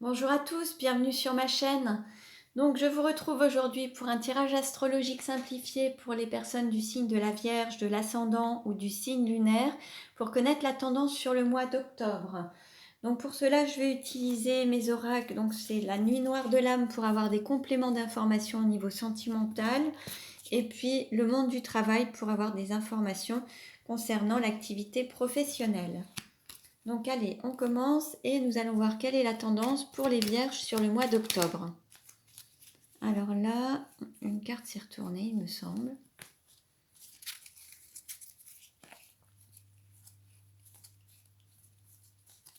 Bonjour à tous, bienvenue sur ma chaîne. Donc je vous retrouve aujourd'hui pour un tirage astrologique simplifié pour les personnes du signe de la Vierge, de l'ascendant ou du signe lunaire pour connaître la tendance sur le mois d'octobre. Donc pour cela je vais utiliser mes oracles, donc c'est la nuit noire de l'âme pour avoir des compléments d'informations au niveau sentimental et puis le monde du travail pour avoir des informations concernant l'activité professionnelle. Donc allez, on commence et nous allons voir quelle est la tendance pour les vierges sur le mois d'octobre. Alors là, une carte s'est retournée, il me semble.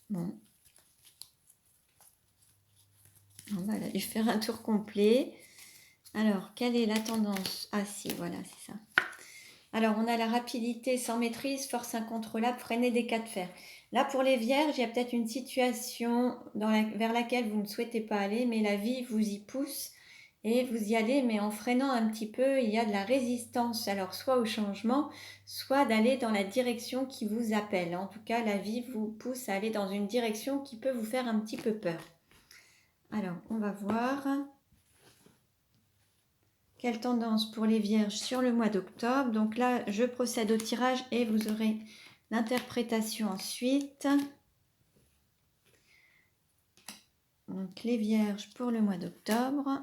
Bon. On va aller faire un tour complet. Alors, quelle est la tendance? Ah si, voilà, c'est ça. Alors, on a la rapidité sans maîtrise, force incontrôlable, freiner des cas de fer. Là, pour les vierges, il y a peut-être une situation vers laquelle vous ne souhaitez pas aller, mais la vie vous y pousse et vous y allez, mais en freinant un petit peu, il y a de la résistance. Alors, soit au changement, soit d'aller dans la direction qui vous appelle. En tout cas, la vie vous pousse à aller dans une direction qui peut vous faire un petit peu peur. Alors, on va voir quelle tendance pour les vierges sur le mois d'octobre. Donc là, je procède au tirage et vous aurez l'interprétation ensuite. Donc les vierges pour le mois d'octobre.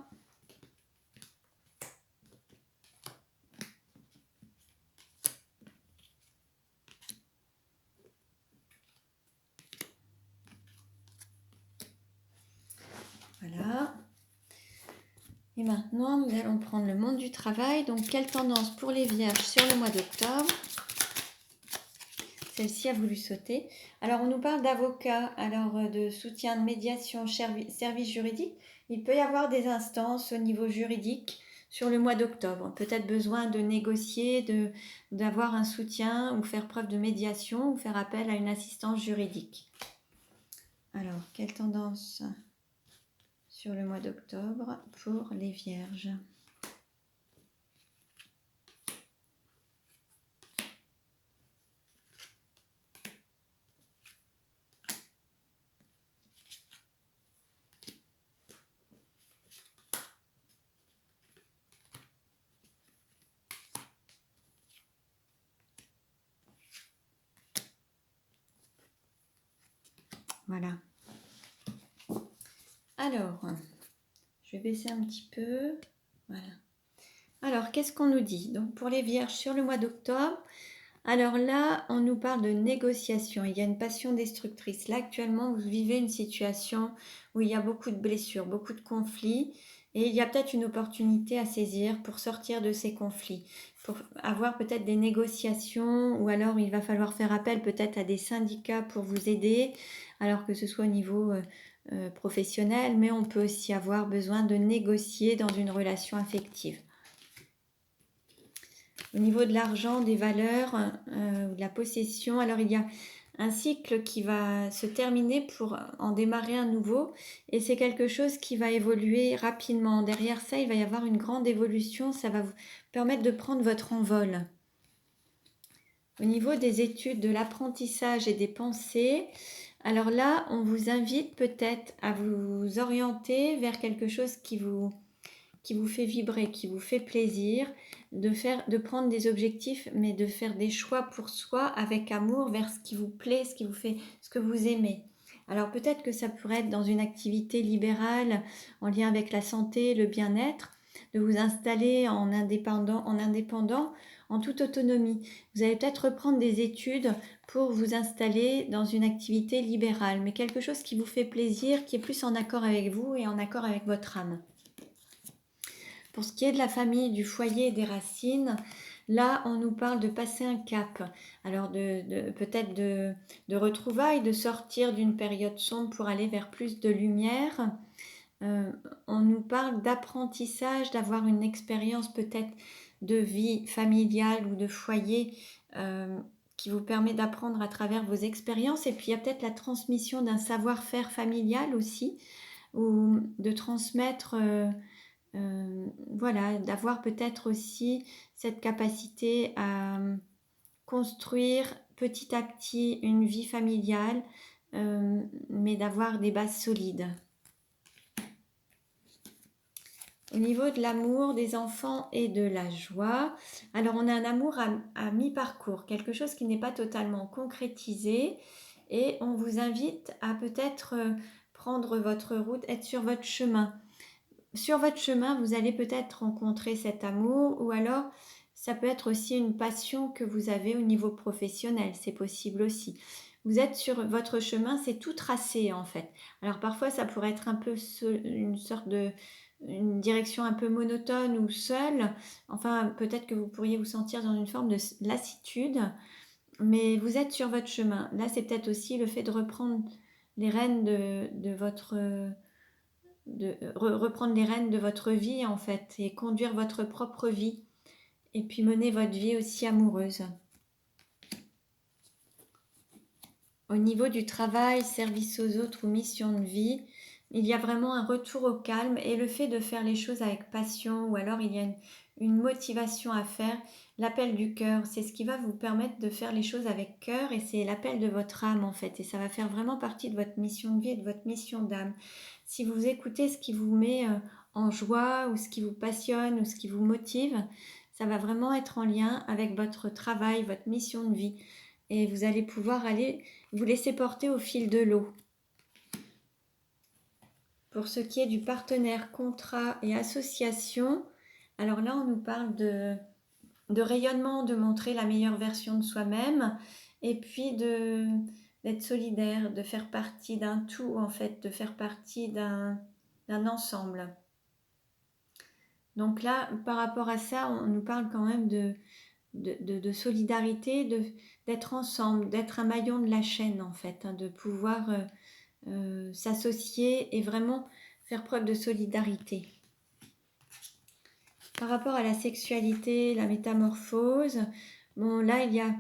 Voilà. Et maintenant, nous allons prendre le monde du travail. Donc, quelle tendance pour les vierges sur le mois d'octobre? Celle-ci a voulu sauter. Alors, on nous parle d'avocats, alors de soutien de médiation, service juridique. Il peut y avoir des instances au niveau juridique sur le mois d'octobre. Peut-être besoin de négocier, d'avoir un soutien ou faire preuve de médiation ou faire appel à une assistance juridique. Alors, quelle tendance sur le mois d'octobre pour les vierges? Voilà. Alors, je vais baisser un petit peu. Voilà. Alors, qu'est-ce qu'on nous dit? Donc, pour les vierges sur le mois d'octobre, alors là, on nous parle de négociation. Il y a une passion destructrice. Là, actuellement, vous vivez une situation où il y a beaucoup de blessures, beaucoup de conflits. Et il y a peut-être une opportunité à saisir pour sortir de ces conflits, pour avoir peut-être des négociations, ou alors il va falloir faire appel peut-être à des syndicats pour vous aider, alors que ce soit au niveau professionnel, mais on peut aussi avoir besoin de négocier dans une relation affective. Au niveau de l'argent, des valeurs, de la possession, alors il y a un cycle qui va se terminer pour en démarrer un nouveau et c'est quelque chose qui va évoluer rapidement. Derrière ça, il va y avoir une grande évolution, ça va vous permettre de prendre votre envol. Au niveau des études, de l'apprentissage et des pensées, alors là, on vous invite peut-être à vous orienter vers quelque chose qui vous fait vibrer, qui vous fait plaisir, de prendre des objectifs, mais de faire des choix pour soi avec amour vers ce qui vous plaît, ce qui vous fait, ce que vous aimez. Alors peut-être que ça pourrait être dans une activité libérale en lien avec la santé, le bien-être, de vous installer en indépendant, en toute autonomie. Vous allez peut-être reprendre des études pour vous installer dans une activité libérale, mais quelque chose qui vous fait plaisir, qui est plus en accord avec vous et en accord avec votre âme. Pour ce qui est de la famille, du foyer et des racines, là, on nous parle de passer un cap. Alors, peut-être de retrouvailles, de sortir d'une période sombre pour aller vers plus de lumière. On nous parle d'apprentissage, d'avoir une expérience peut-être de vie familiale ou de foyer qui vous permet d'apprendre à travers vos expériences. Et puis, il y a peut-être la transmission d'un savoir-faire familial aussi, ou de transmettre... voilà, d'avoir peut-être aussi cette capacité à construire petit à petit une vie familiale, mais d'avoir des bases solides. Au niveau de l'amour, des enfants et de la joie, alors on a un amour à mi-parcours, quelque chose qui n'est pas totalement concrétisé et on vous invite à peut-être prendre votre route, être sur votre chemin. Sur votre chemin, vous allez peut-être rencontrer cet amour ou alors ça peut être aussi une passion que vous avez au niveau professionnel, c'est possible aussi. Vous êtes sur votre chemin, c'est tout tracé en fait. Alors parfois ça pourrait être un peu une sorte de une direction un peu monotone ou seule. Enfin, peut-être que vous pourriez vous sentir dans une forme de lassitude, mais vous êtes sur votre chemin. Là, c'est peut-être aussi le fait de reprendre les rênes de votre reprendre les rênes de votre vie en fait et conduire votre propre vie et puis mener votre vie aussi amoureuse. Au niveau du travail, service aux autres ou mission de vie, il y a vraiment un retour au calme et le fait de faire les choses avec passion ou alors il y a une motivation à faire, l'appel du cœur, c'est ce qui va vous permettre de faire les choses avec cœur et c'est l'appel de votre âme en fait et ça va faire vraiment partie de votre mission de vie et de votre mission d'âme. Si vous écoutez ce qui vous met en joie ou ce qui vous passionne ou ce qui vous motive, ça va vraiment être en lien avec votre travail, votre mission de vie et vous allez pouvoir aller vous laisser porter au fil de l'eau. Pour ce qui est du partenaire, contrat et association, alors là on nous parle de rayonnement, de montrer la meilleure version de soi-même et puis d'être solidaire, de faire partie d'un tout en fait, de faire partie d'un ensemble. Donc là, par rapport à ça, on nous parle quand même de solidarité, d'être ensemble, d'être un maillon de la chaîne en fait, de pouvoir s'associer et vraiment faire preuve de solidarité. Par rapport à la sexualité, la métamorphose, bon là il y a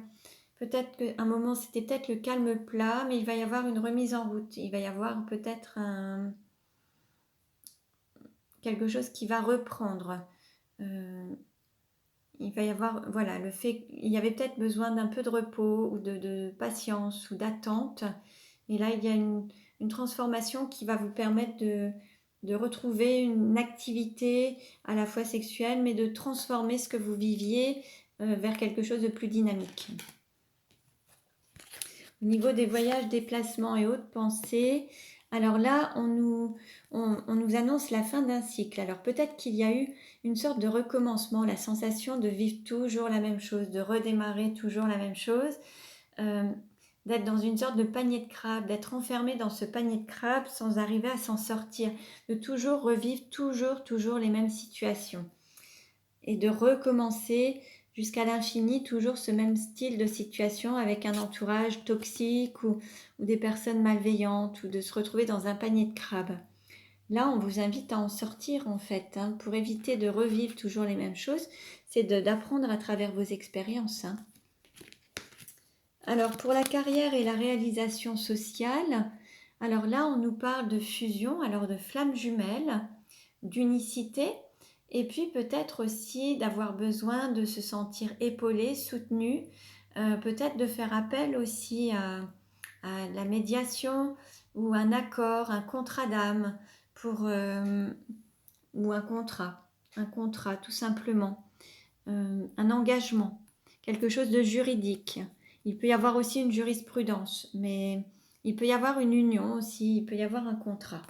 peut-être qu'à un moment c'était peut-être le calme plat, mais il va y avoir une remise en route, il va y avoir peut-être quelque chose qui va reprendre. Il va y avoir, voilà, le fait, il y avait peut-être besoin d'un peu de repos ou de patience ou d'attente. Et là, il y a une transformation qui va vous permettre de retrouver une activité à la fois sexuelle, mais de transformer ce que vous viviez vers quelque chose de plus dynamique. Au niveau des voyages, déplacements et autres pensées, alors là, on nous annonce la fin d'un cycle. Alors peut-être qu'il y a eu une sorte de recommencement, la sensation de vivre toujours la même chose, de redémarrer toujours la même chose, d'être dans une sorte de panier de crabes, d'être enfermé dans ce panier de crabes sans arriver à s'en sortir, de toujours revivre toujours les mêmes situations et de recommencer jusqu'à l'infini, toujours ce même style de situation avec un entourage toxique ou des personnes malveillantes ou de se retrouver dans un panier de crabes. Là, on vous invite à en sortir en fait, pour éviter de revivre toujours les mêmes choses, c'est d'apprendre à travers vos expériences. Alors pour la carrière et la réalisation sociale, alors là on nous parle de fusion, alors de flammes jumelles, d'unicité, et puis peut-être aussi d'avoir besoin de se sentir épaulé, soutenu, peut-être de faire appel aussi à la médiation ou un accord, un contrat d'âme pour, ou un contrat tout simplement, un engagement, quelque chose de juridique. Il peut y avoir aussi une jurisprudence, mais il peut y avoir une union aussi, il peut y avoir un contrat.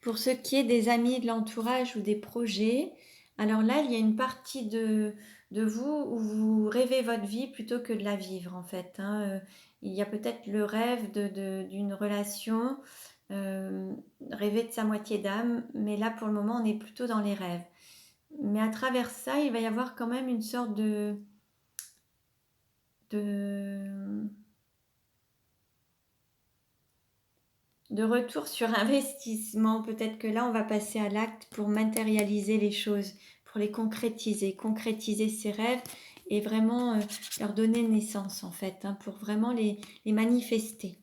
Pour ce qui est des amis, de l'entourage ou des projets, alors là, il y a une partie de vous où vous rêvez votre vie plutôt que de la vivre en fait. Il y a peut-être le rêve d'une relation, rêver de sa moitié d'âme, mais là pour le moment on est plutôt dans les rêves. Mais à travers ça, il va y avoir quand même une sorte de retour sur investissement. Peut-être que là, on va passer à l'acte pour matérialiser les choses, pour les concrétiser ses rêves et vraiment leur donner naissance en fait, pour vraiment les manifester.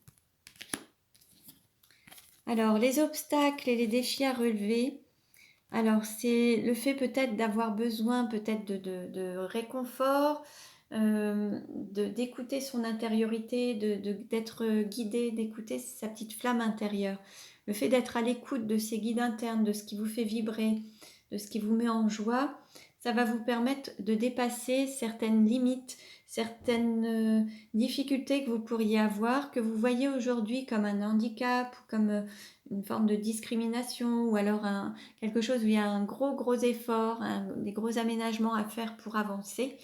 Alors, les obstacles et les défis à relever. Alors, c'est le fait peut-être d'avoir besoin peut-être de réconfort, d'écouter son intériorité, d'être guidé, d'écouter sa petite flamme intérieure. Le fait d'être à l'écoute de ces guides internes, de ce qui vous fait vibrer, de ce qui vous met en joie, ça va vous permettre de dépasser certaines limites, certaines difficultés que vous pourriez avoir, que vous voyez aujourd'hui comme un handicap ou comme une forme de discrimination ou alors quelque chose où il y a un gros effort, des gros aménagements à faire pour avancer.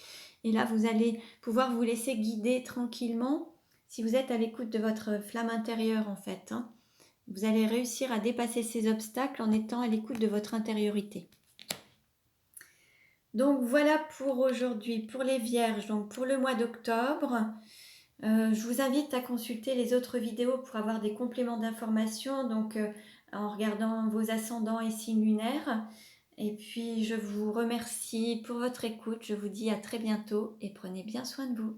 Et là, vous allez pouvoir vous laisser guider tranquillement si vous êtes à l'écoute de votre flamme intérieure en fait, hein. Vous allez réussir à dépasser ces obstacles en étant à l'écoute de votre intériorité. Donc voilà pour aujourd'hui, pour les vierges, donc pour le mois d'octobre. Je vous invite à consulter les autres vidéos pour avoir des compléments d'informations, donc en regardant vos ascendants et signes lunaires. Et puis je vous remercie pour votre écoute, je vous dis à très bientôt et prenez bien soin de vous.